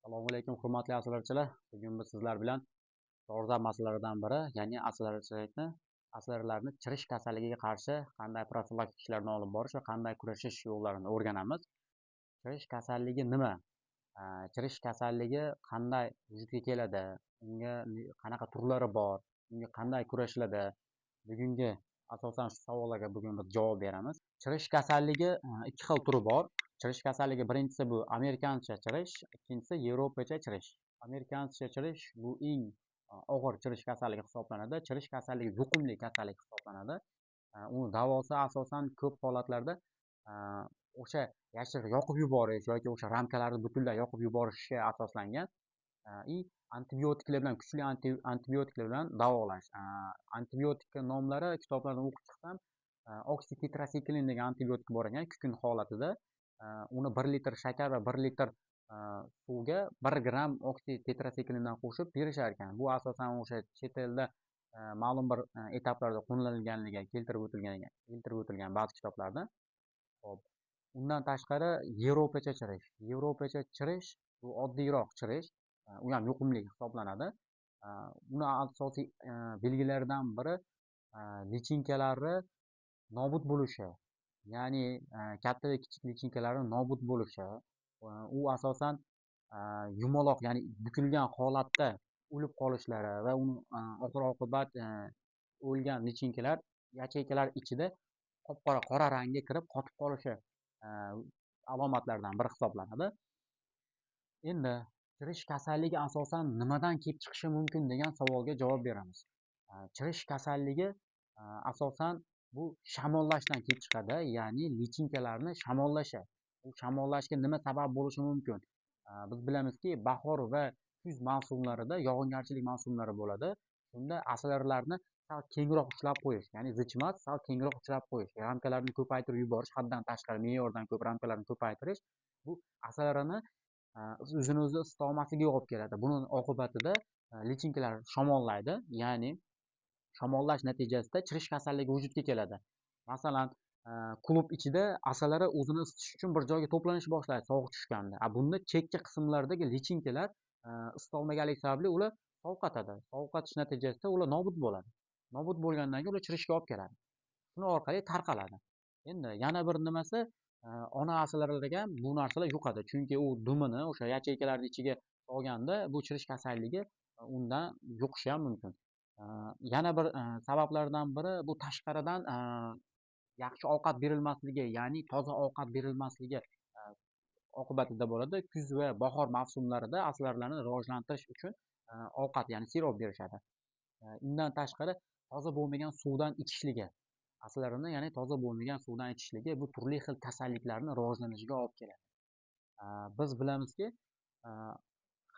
Assalomu alaykum, hurmatli aslarchilar. Bugun biz sizlar bilan dolzarb masalalardan biri, ya'ni aslarlarni chirish kasalligiga qarshi qanday profilaktik ishlarni olib borish va qanday kurashish yo'llarini o'rganamiz. Chirish kasalligi nima? Chirish kasalligi qanday vujudga keladi? Unga qanaqa turlari bor? Unga qanday kurashiladi? Bugungi asosan shu savollarga bugun biz javob beramiz. Chirish kasalligi ikki xil turi bor. Chirish kasalligi birinchisi bu amerikancha chirish, ikkinchisi yevropacha chirish. Amerikancha chirish bu eng og'ir chirish kasalligi hisoblanadi. Chirish kasalligi yuqumli kasallik hisoblanadi. Uni davosi asosan ko'p holatlarda o'sha yashiq yoqib yuborish yoki o'sha ramkalarni butunlay yoqib yuborishga asoslangan и antibiotiklar bilan kuchli antibiotiklar bilan davolash. Antibiotik nomlari kitoblardan o'qib chiqsam oksitetratsiklin degan antibiotik bor ekan kukun holatida. Uni 1 litr shakar va 1 litr suvga 1 gramm oksitetrasiklindan qo'shib berishar ekan. Bu asosan o'sha chet elda ma'lum bir etaplarda qo'llanilganligi keltirib o'tilgan ba'zi kitoblarda. Hop. Undan tashqari yevropacha chirish bu oddiyroq chirish, u ham yuqumli hisoblanadi. Uni asosiy belgilaridan biri lichinkalari nobud bo'lishi, ya'ni katta va kichik lichinkalari nobud bo'lishi. U asosan yumaloq, ya'ni bukilgan holatda o'lib qolishlari va uni oxir oqibat o'lgan lichinkalar yacheykalar ichida qora rangga kirib qotib qolishi alomatlardan biri hisoblanadi. Endi chirish kasalligi asosan nimadan kelib chiqishi mumkin degan savolga javob beramiz. Chirish kasalligi asosan bu shamollashdan kelib chiqadi, ya'ni lichinkalarni shamollashi. Bu shamollashga nima sabab bo'lishi mumkin? Biz bilamizki, bahor va kuz mavsumlarida yog'ingarchilik mavsumlari bo'ladi. Shunda aslarlarni sal kengroq ushlab qo'yish, ya'ni zichmas sal kengroq ushlab qo'yish, ramkalarni ko'paytirib yuborish, haddan tashqari me'yordan ko'p ramkalarni ko'paytirish bu aslarni o'zini o'zi isita olmasligiga olib keladi. Buni oqibatida lichinkalar shamollaydi, ya'ni shamollash natijasida chirish kasalligi vujudga keladi. Masalan, klub ichida asalari o'zini isitish uchun bir joyga to'planishni boshlaydi sovuq tushganda. Bunda chekka qismlardagi lichinkalar isita olmaganligi sababli ular sovqotadi. Sovqotish natijasida ular nobud bo'ladi. Nobud bo'lgandan keyin ular chirishga olib keladi. Shuni orqali tarqaladi. Endi yana bir nimasi, ona asalariga bu narsalar yuqadi, chunki u dumini o'sha yacheykalarni ichiga solganda bu chirish kasalligi undan yuqishi ham mumkin. Yana bir sabablardan biri bu tashqaridan yaxshi ovqat berilmasligi, ya'ni toza ovqat berilmasligi oqibatida bo'ladi. Kuz va bahor mavsumlarida aslarlarni rivojlantirish uchun ovqat, ya'ni sirop berishadi. Undan tashqari toza bo'lmagan suvdan ichishligi, aslarni ya'ni toza bo'lmagan suvdan ichishligi bu turli xil kasalliklarni rivojlanishiga olib keladi. Biz bilamizki,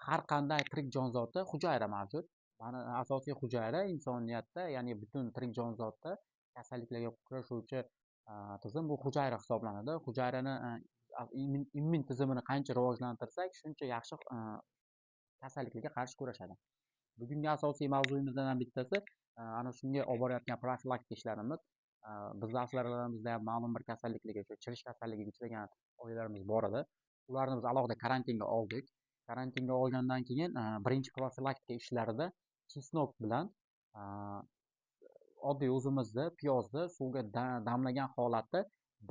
har qanday tirik jonzotda hujayra mavjud. Mana asosiy hujayra insoniyatda, ya'ni butun tirik jonzotda kasalliklarga kurashuvchi tizim bu hujayra hisoblanadi. Hujayrani immun tizimini qancha rivojlantirsak, shuncha yaxshi kasalliklarga qarshi kurashadi. Bugungi asosiy mavzuyimizdan bittasi ana shunga olib borayotgan profilaktik ishlarimiz. Bizni aslarlarimizda ham ma'lum bir kasalliklarga, chirish kasalligiga uchragan oilalarimiz bor edi. Ularni biz alohida karantinga oldik. Karantinga olgandan keyin birinchi profilaktika ishlarida chesnok bilan oddiy o'zimizni piyozni suvga damlagan holatda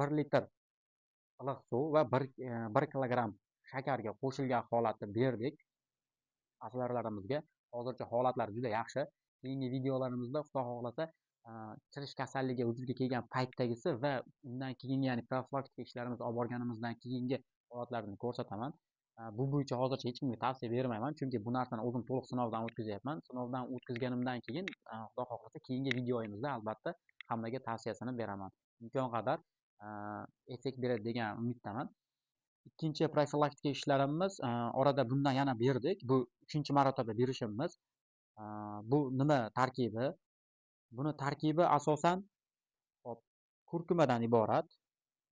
1 litr iliq suv va 1 kilogramm shakarga qo'shilgan holatda berdik aslarlarimizga. Hozircha holatlari juda yaxshi. Keyingi videolarimizda Xudo xohlasa chirish kasalligi vujudga kelgan paytdagisi va undan keyin, ya'ni profilaktika ishlarimizni olib borganimizdan keyingi holatlarni ko'rsataman. Bu bo'yicha hozircha hech kimga tavsiya bermayman, chunki bu narsani o'zim to'liq sinovdan o'tkazyapman. Sinovdan o'tkazganimdan keyin Xudo xohlasa keyingi videoyimizda albatta hammaga tavsiyasini beraman. Imkon qadar effekt beradi degan umiddaman. Ikkinchi profilaktika ishlarimiz orada bundan yana berdik. Bu 3-marotaba berishimiz. Bu nima tarkibi? Buni tarkibi asosan kurkumadan iborat.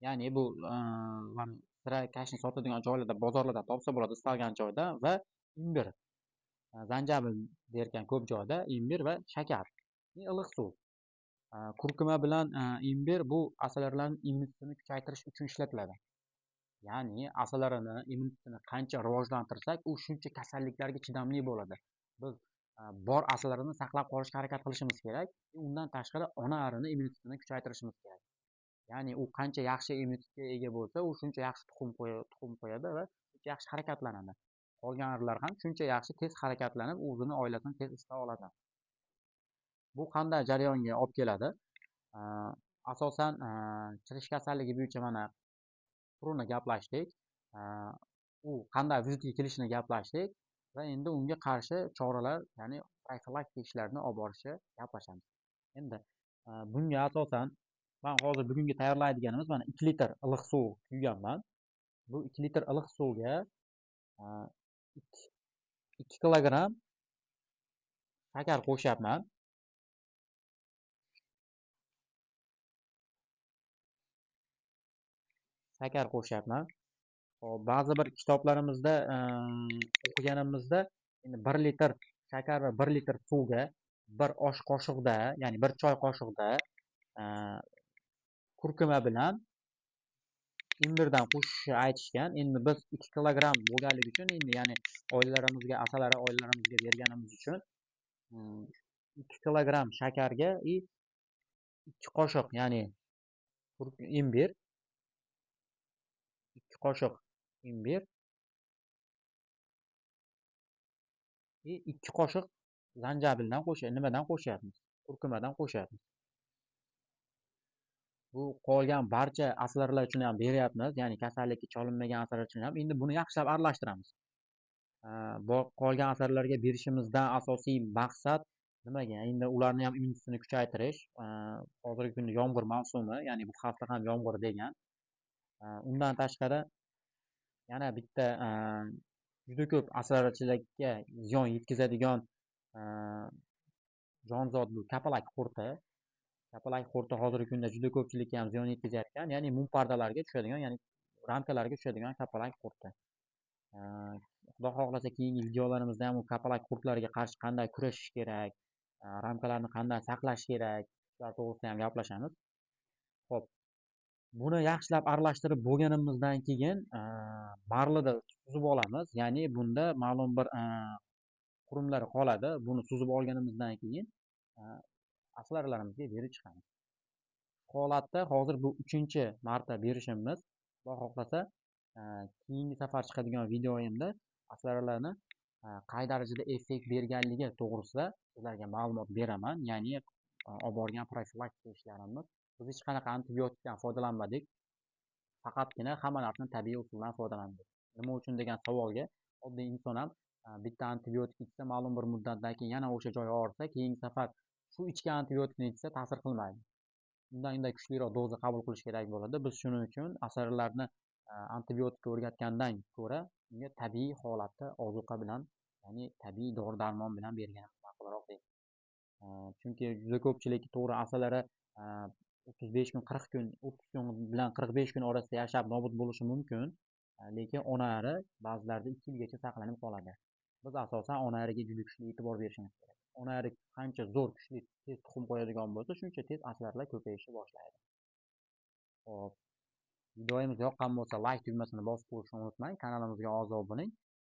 Ya'ni bu sira kashni sotadigan joylarda, bozorlarda topsa bo'ladi istalgan joyda, va imbir, zanjabil derkan ko'p joyda, imbir va shakar, iliq suv. Kurkuma bilan imbir bu asalarilarning immunitetini kuchaytirish uchun ishlatiladi. Ya'ni asalarining immunitetini qancha rivojlantirsak, u shuncha kasalliklarga chidamli bo'ladi. Biz bor asalarini saqlab qolishga harakat qilishimiz kerak. Undan tashqari ona arini immunitetini kuchaytirishimiz kerak. Ya'ni u qancha yaxshi immunitetga ega bo'lsa, u shuncha yaxshi tuxum qo'yadi va shuncha yaxshi harakatlanadi. Qolgan arilar ham shuncha yaxshi tez harakatlanib, o'zini oilasini tez isita oladi. Bu qanday jarayonga olib keladi? Asosan chirish kasalligi bo'yicha mana turini gaplashdik. U qanday vujudga kelishini gaplashdik va endi unga qarshi choralar, ya'ni profilaktik ishlarni olib borishni gaplashamiz. Endi bunga asosan men hozir bugungi tayyorlaydiganimiz mana 2 litr iliq suv quyganman. Bu 2 litr iliq suvga 2 kilogramm shakar qo'shyapman. Hop, ba'zi bir kitoblarimizda o'qiganimizda endi 1 litr shakar va 1 litr suvga 1 osh qoshiqda, ya'ni 1 choy qoshiqda kurkuma bilan imbirdan qo'shishni aytishgan. Endi biz 2 kilogramm bo'lganligi uchun, endi ya'ni oilalarimizga berganimiz uchun 2 kilogramm shakarga 2 qoshiq, ya'ni imbir, 2 qoshiq imbir 2 qoshiq zanjabildan qo'shyapmiz? Kurkumadan qo'shyapmiz. Bu qolgan barcha aslarlar uchun ham beryapmiz, ya'ni kasallikka chalinmagan asarlar uchun ham. Endi buni yaxshilab aralashtiramiz. Qolgan asarlarga berishimizdan asosiy maqsad nimaga? Endi ularni ham immunitetini kuchaytirish. Hozirgi kunda yomg'ir mavsumi, ya'ni bu hafta ham yomg'ir degan. Undan tashqari yana bitta juda ko'p asalarichilikka ziyon yetkazadigan jonzot bu kapalak qurti. Kapalak qurti hozirgi kunda juda ko'pchilikka ham ziyon yetkazayotgan, ya'ni mum pardalarga tushadigan, ya'ni ramkalarga tushadigan kapalak qurti. Xudo xohlasa keyingi videolarimizda ham u kapalak qurtlariga qarshi qanday kurashish kerak, ramkalarni qanday saqlash kerak, shular to'g'risida ham gaplashamiz. Xo'p, buni yaxshilab aralashtirib bo'lganimizdan keyin marlida suzib olamiz. Ya'ni bunda ma'lum bir qurumlar qoladi. Buni suzib olganimizdan keyin aslarlarimizga berib chiqamiz. Holatda hozir bu 3-marta berishimiz. Xudo xohlasa keyingi safar chiqadigan videoyimda aslarlarni qay darajada effekt berganligi to'g'risida sizlarga ma'lumot beraman. Ya'ni olib borgan profilaktika ishlarimiz. Biz hech qanaqa antibiotikdan foydalanmadik. Faqatgina hamma narsani tabiiy usuldan foydalandik. Nima uchun degan savolga oddiy inson ham bitta antibiotik ichsa, ma'lum bir muddatdan keyin yana o'sha joyi og'risa, keyingi safar shu ichgan antibiotikni ichsa ta'sir qilmaydi. Undan kuchliroq doza qabul qilish kerak bo'ladi. Biz shuning uchun asarlarni antibiotikka o'rgatgandan ko'ra unga tabiiy holatda ozuqa bilan, ya'ni tabiiy dori darmon bilan berganimiz ma'qulroq deydi. Chunki juda ko'pchilik to'g'ri asalari 35 kun 40 kun 30 kun bilan 45 kun orasida yashab nobud bo'lishi mumkin, lekin ona ari ba'zilarida 2 yilgacha saqlanib qoladi. Biz asosan ona ariga juda kuchli e'tibor berishimiz kerak. Ona ari qancha zo'r, kuchli, tez tuxum qo'yadigan bo'lsa, shuncha tez aslarlar ko'payishni boshlaydi. Xo'p, videomiz yoqqan bo'lsa like tugmasini bosib qo'yishni unutmang. Kanalimizga a'zo bo'ling.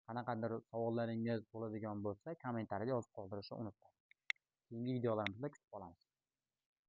Qanaqadir savollaringiz bo'ladigan bo'lsa, kommentariyada yozib qoldirishni unutmang. Keyingi videolarimizda kutib qolamiz.